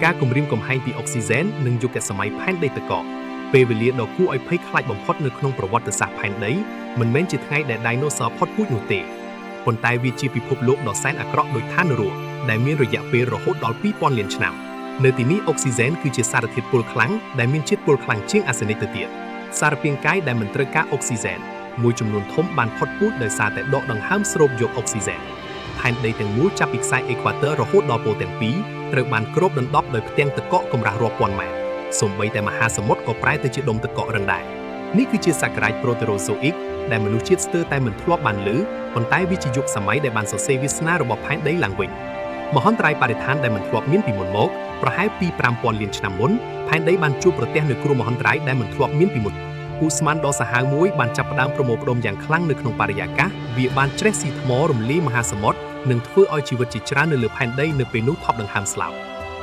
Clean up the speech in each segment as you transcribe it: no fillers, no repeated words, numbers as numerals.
ការគំរាមកំហែងពីអុកស៊ីហ្សែននិងយុគសម័យផែនដីទឹកកកពេលវេលាដ៏គួរឲ្យភ័យខ្លាចបំផុតនៅក្នុងប្រវត្តិសាស្ត្រផែនដីមិនមែនជាថ្ងៃដែលដាយណូស័រផុតពូជនោះទេប៉ុន្តែវាជាពិភពលោកដ៏សែនអាក្រក់ដោយឋាននរកដែលមានរយៈពេលរហូតដល់ 2000 លានឆ្នាំនៅទីនេះអុកស៊ីហ្សែនគឺជាសារធាតុពុលខ្លាំងដែលមានជាតិពុលខ្លាំងជាងអាសេនិកទៅទៀតសារពាង្គកាយដែលមិនត្រូវការអុកស៊ីហ្សែនមួយចំនួនធំបានផុតពូជដោយសារតែដកដង្ហើមស្រូបយកអុកស៊ីហ្សែនផែនដីទាំងមូលចាប់ពីខ្សែអេក្វាទ័ររហូតដល់ប៉ូលទាំងពីរត្រូវបានគ្របដណ្ដប់ដោយផ្ទាំងទឹកកកកម្រាស់រាប់ពាន់ម៉ែត្រសូម្បីតែមហាសមុទ្រក៏ប្រែទៅជាដុំទឹកកករឹងដែរនេះគឺជាសក្ការៈប្រូតេរ៉ូហ្សូអ៊ិកដែលមនុស្សជាតិស្ទើរតែមិនធ្លាប់បានឮប៉ុន្តែវាជាយុគសម័យដែលបានសរសេរវាសនារបស់ផែនដីឡើងវិញមហន្តរាយបរិស្ថានដែលមិនធ្លាប់មានពីមុនមកប្រហែលពី 5000 លានឆ្នាំមុនផែនដីបានជួបប្រទះនូវគ្រោះមហន្តរាយដែលមិនធ្លាប់មានពីមុនពូស្មានដ៏សាហាវមួយបានចាប់ផ្ដើមប្រមូលផ្ដុំយ៉ាងខ្លាំងនៅក្នុងបរិយាកាសវាបានច្រេះស៊ីថ្មរំលាយមហាសមុទ្រនិងធ្វើឲ្យជីវិតជាច្រើននៅលើផែនដីនៅពេលនោះថប់ដង្ហើមស្លាប់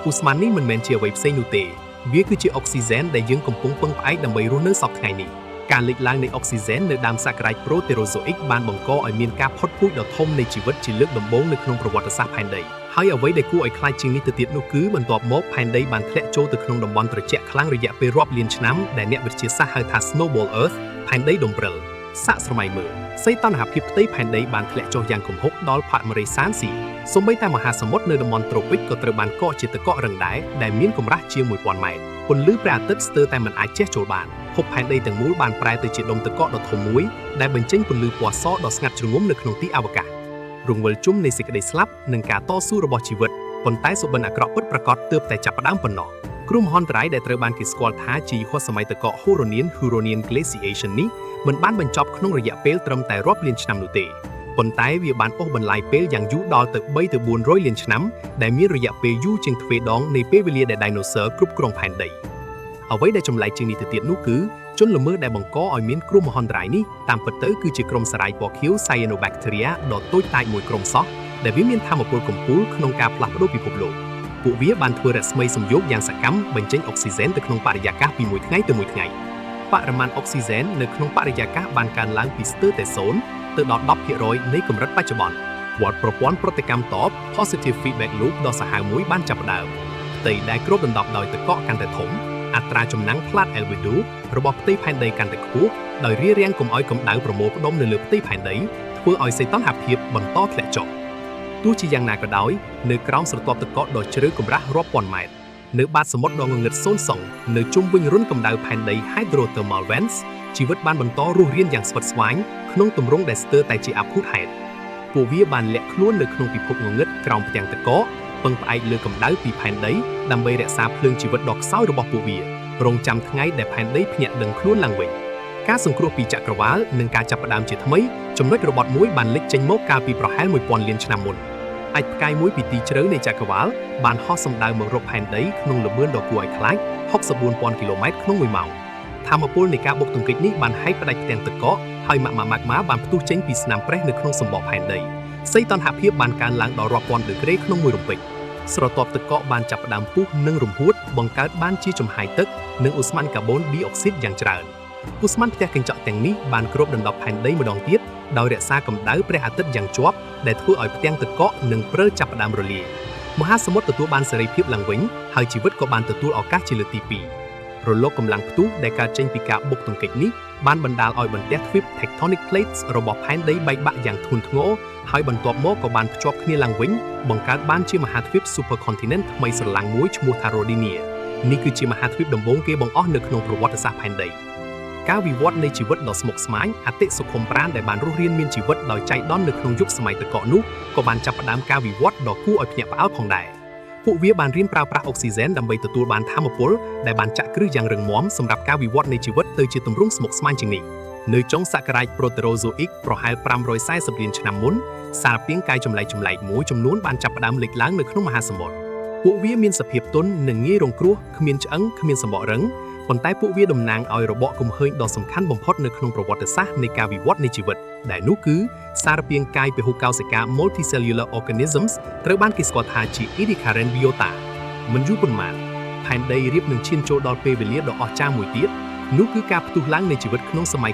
ពូស្មាននេះមិនមែនជាអ្វីផ្សេងនោះទេវាគឺជាអុកស៊ីហ្សែនដែលយើងកំពុងពឹងផ្អែកដើម្បីរស់នៅសប្តាហ៍ថ្ងៃនេះការលេចឡើងនៃអុកស៊ីហ្សែននៅដើមសក្ការៈប្រូតេរ៉ូហ្សូអ៊ិកបានបង្កឲ្យមានការផុតពូជដ៏ធំនៃជីវិតជាលើកដំបូងនៅក្នុងប្រវត្តិសាស្ត្រផែនដីហើយអ្វីដែលគួរឲ្យខ្លាចជាងនេះទៅទៀតនោះគឺបន្ទាប់មកផែនដីបានធ្លាក់ចូលទៅក្នុងតំបន់ត្រជាក់ខ្លាំងរយៈពេលរាប់លានឆ្នាំដែលអ្នកវិទ្យាសាស្ត្រហៅថា Snowball Earth ផែនដីដុំព្រិលសាកស្រមៃមើលសីតុណ្ហភាពផ្ទៃផែនដីបានធ្លាក់ចុះយ៉ាងគំហុកដល់ផាកម៉ារេសានស៊ីសូម្បីតែមហាសមុទ្រនៅតំបន់ត្រូពិកក៏ត្រូវបានកកជាទឹកកករឹងដែរដែលមានកម្រាស់ជាង 1000 ម៉ែត្រពន្លឺព្រះអាទិត្យស្ទើរតែមិនអាចជះចូលបានភពផែនដីទាំងមូលបានប្រែទៅជាដុំទឹកកកដ៏ធំមួយដែលបញ្ចេញពន្លឺពណ៌សដ៏ស្ងាត់ជ្រងំនៅក្នុងទីអវកាសរង្វិលជុំនៃសេចក្តីស្លាប់និងការតស៊ូរបស់ជីវិតប៉ុន្តែសុបិនអាក្រក់ពិតប្រាកដទើបតែចាប់ផ្ដើមប៉ុណ្ណោះគ្រោះមហន្តរាយដែលត្រូវបានគេស្គាល់ថាជាយុគសម័យទឹកកក Huronian Glaciation នេះមិនបានបញ្ចប់ក្នុងរយៈពេលត្រឹមតែរាប់លានឆ្នាំនោះទេប៉ុន្តែវាបានអូសបន្លាយពេលយ៉ាងយូរដល់ទៅ3ទៅ400លានឆ្នាំដែលមានរយៈពេលយូរជាងទ្វេដងនៃពេលវេលាដែលដាយណូស័រគ្រប់គ្រងផែនដីអ្វីដែលចម្លែកជាងនេះទៅទៀតនោះគឺជនល្មើសដែលបង្កឲ្យមានគ្រោះមហន្តរាយនេះតាមពិតទៅគឺជាក្រុមសារ៉ាយពណ៌ខៀវ Cyanobacteria ដ៏តូចតាចមួយក្រុមសោះដែលវាមានថាមពលកំពូលក្នុងការផ្លាស់ប្ដូរពិភពលោកពួកវាបានធ្វើរស្មីសំយោគយ៉ាងសកម្មបញ្ចេញអុកស៊ីហ្សែនទៅក្នុងបរិយាកាសពីមួយថ្ងៃទៅមួយថ្ងៃបរិមាណអុកស៊ីហ្សែននៅក្នុងបរិយាកាសបានកើនឡើងពីស្ទើរតែ0ទៅដល់ 10% នៃកម្រិតបច្ចុប្បន្នវត្តប្រព័ន្ធប្រតិកម្មតប Positive Feedback Loop ដ៏សាហាវមួយបានចាប់ផ្ដើមផ្ទៃដែលគ្របដណ្ដប់ដោយទឹកកកកាន់តែធំអត្រាចំណាំងផ្លាត albedo របស់ផ្ទៃផែនដីកាន់តែខ្ពស់ដោយរារាំងកុំឲ្យកម្ដៅប្រមូលផ្ដុំនៅលើផ្ទៃផែនដីធ្វើឲ្យសីតុណ្ហភាពបន្តធ្លាក់ចុះទោះជាយ៉ាងណាក៏ដោយនៅក្រោមស្រទាប់ទឹកកកដ៏ជ្រៅកម្រាស់រាប់ពាន់ម៉ែត្រនៅបាតសមុទ្រដ៏ងងឹតសូន្យសងនៅជុំវិញរន្ធកម្ដៅផែនដី Hydrothermal Vents ជីវិតបានបន្តរស់រានយ៉ាងស្វិតស្វាញក្នុងទម្រង់ដែលស្ទើរតែជាអភូតហេតុពួកវាបានលាក់ខ្លួននៅក្នុងពិភពងងឹតក្រោមផ្ទាំងទឹកកកពឹងផ្អែកលើកម្ដៅពីផែនដីដើម្បីរក្សាភ្លើងជីវិតដ៏ខ្សោយរបស់ពួកវារងចាំថ្ងៃដែលផែនដីភ្ញាក់ដឹងខ្លួនឡើងវិញការសង្គ្រោះពីចក្រវាឡនិងការចាប់ផ្ដើមជាថ្មីចំណុចរបត់មួយបានលេចចេញមកកាលពីប្រហែល 1000 លានឆ្នាំមុនអាចផ្កាយមួយពីទីជ្រៅនៃចក្រវាឡបានហោះសម្ដៅមករកផែនដីក្នុងល្បឿនដ៏គួរឲ្យខ្លាច 64,000 គីឡូម៉ែត្រក្នុង1ម៉ោងថាមពលនៃការបុកទង្គិចនេះបានហែកផ្ដាច់ផ្ទាំងទឹកកកហើយម៉ាក់ម៉ាបានផ្ទុះចេញពីស្នាមប្រេះនៅក្នុងសម្បកផែនដីសីតុណ្ហភាពបានកើនឡើងដល់រាប់ពាន់ដឺក្រេក្នុងមួយរំពេចស្រទាប់ទឹកកកបានចាប់ផ្ដើមពុះនិងរំហួតបង្កើតបានជាចំហាយទឹកនិងអូស្មန်កាបូនឌីអុកស៊ីតយ៉ាងច្រើនអូស្មန်ផ្ទះកញ្ចក់ទាំងនេះបានគ្របដណ្ដប់ផែនដីម្ដងទៀតដោយរក្សាកម្ដៅព្រះអាទិត្យយ៉ាងជាប់ដែលធ្វើឲ្យផ្ទាំងទឹកកកនិងព្រិលចាប់ផ្ដើមរលាយមហាសមុទ្រទទួលបានសេរីភាពឡើងវិញហើយជីវិតក៏បានទទួលឱកាសជាលើកទី2រលកកម្លាំងផ្ទុះដែលកើតចេញពីការបុកទង្គិចនេះបានបណ្ដាលឲ្យបន្ទះទ្វីប Tectonic Plates របស់ផែនដីបែកបាក់យ៉ាងធ្ងន់ធ្ងរហើយបន្ទាប់មកក៏បានភ្ជាប់គ្នាឡើងវិញបង្កើតបានជាមហាទ្វីប Supercontinent ថ្មីស្រឡាំងមួយឈ្មោះថា Rodinia នេះគឺជាមហាទ្វីបដំបូងគេបង្អស់នៅក្នុងប្រវត្តិសាស្ត្រផែនដីការវិវត្តនៃជីវិតដ៏ស្មុគស្មាញអតិសុខុមប្រាណដែលបានរស់រានមានជីវិតដោយចៃដន្យនៅក្នុងយុគសម័យទឹកកកនោះក៏បានចាប់ផ្ដើមការវិវត្តដ៏គួរឲ្យភ្ញាក់ផ្អើលផងដែរពួកវាបានរៀនប្រើប្រាស់អុកស៊ីហ្សែនដើម្បីទទួលបានថាមពលដែលបានចាក់គ្រឹះយ៉ាងរឹងមាំសម្រាប់ការវិវត្តនៃជីវិតទៅជាទម្រង់ស្មុគស្មាញជាងនេះនៅចុងសក្ការៈប្រូតេរ៉ូហ្សូអ៊ិកប្រហែល540លានឆ្នាំមុនសារពាង្គកាយចម្លែកមួយចំនួនបានចាប់ផ្ដើមលេចឡើងនៅក្នុងមហាសមុទ្រពួកវាមានសភាពទន់និងងាយរងគ្រោះគ្មានឆ្អឹងគ្មានសម្បករឹងប៉ុន្តែពួកវាតំណាងឲ្យរបបគំហើញដ៏សំខាន់បំផុតនៅក្នុងប្រវត្តិសាស្ត្រនៃការវិវត្តនៃជីវិតដែលនោះគឺសារពាង្គកាយពហុកោសិកា Multicellular Organisms ត្រូវបានគេស្គាល់ថាជា Ediacaran Biota មិនយូរប៉ុន្មានផែនដីរៀបនឹងឈានចូលដល់ពេលវេលាដ៏អស្ចារ្យមួយទៀតនោះគឺការផ្ទុះឡើងនៃជីវិតក្នុងសម័យ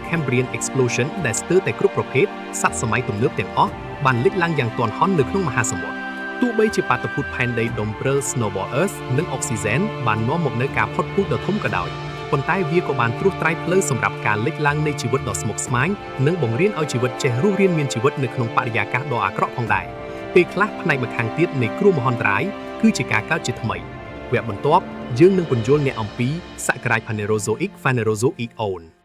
Cambrian Explosion ដែលស្ទើរតែគ្រប់ប្រភេទសត្វសម័យទំនើបទាំងអស់បានលេចឡើងយ៉ាងទាន់ហន់នៅក្នុងមហាសមុទ្រ ទោះបីជាបាតុភូតផែនដីដុំព្រើ Snowball Earth និងអុកស៊ីហ្សែនបាននាំមកនូវការផុតពូជដ៏ធំក៏ដោយប៉ុន្តែវាក៏បានត្រួសត្រាយផ្លូវសម្រាប់ការលេចឡើងនៃជីវិតដ៏ស្មុគស្មាញនិងបង្រៀនឲ្យជីវិតចេះរស់រានមានជីវិតនៅក្នុងបរិយាកាសដ៏អាក្រក់ផងដែរពេលខ្លះផ្នែកម្ខាងទៀតនៃគ្រោះមហន្តរាយគឺជាការកើតជាថ្មីវគ្គបន្ទាប់យើងនឹងពន្យល់អ្នកអំពីសក្ការាយ Phanerozoic Phanerozoic Own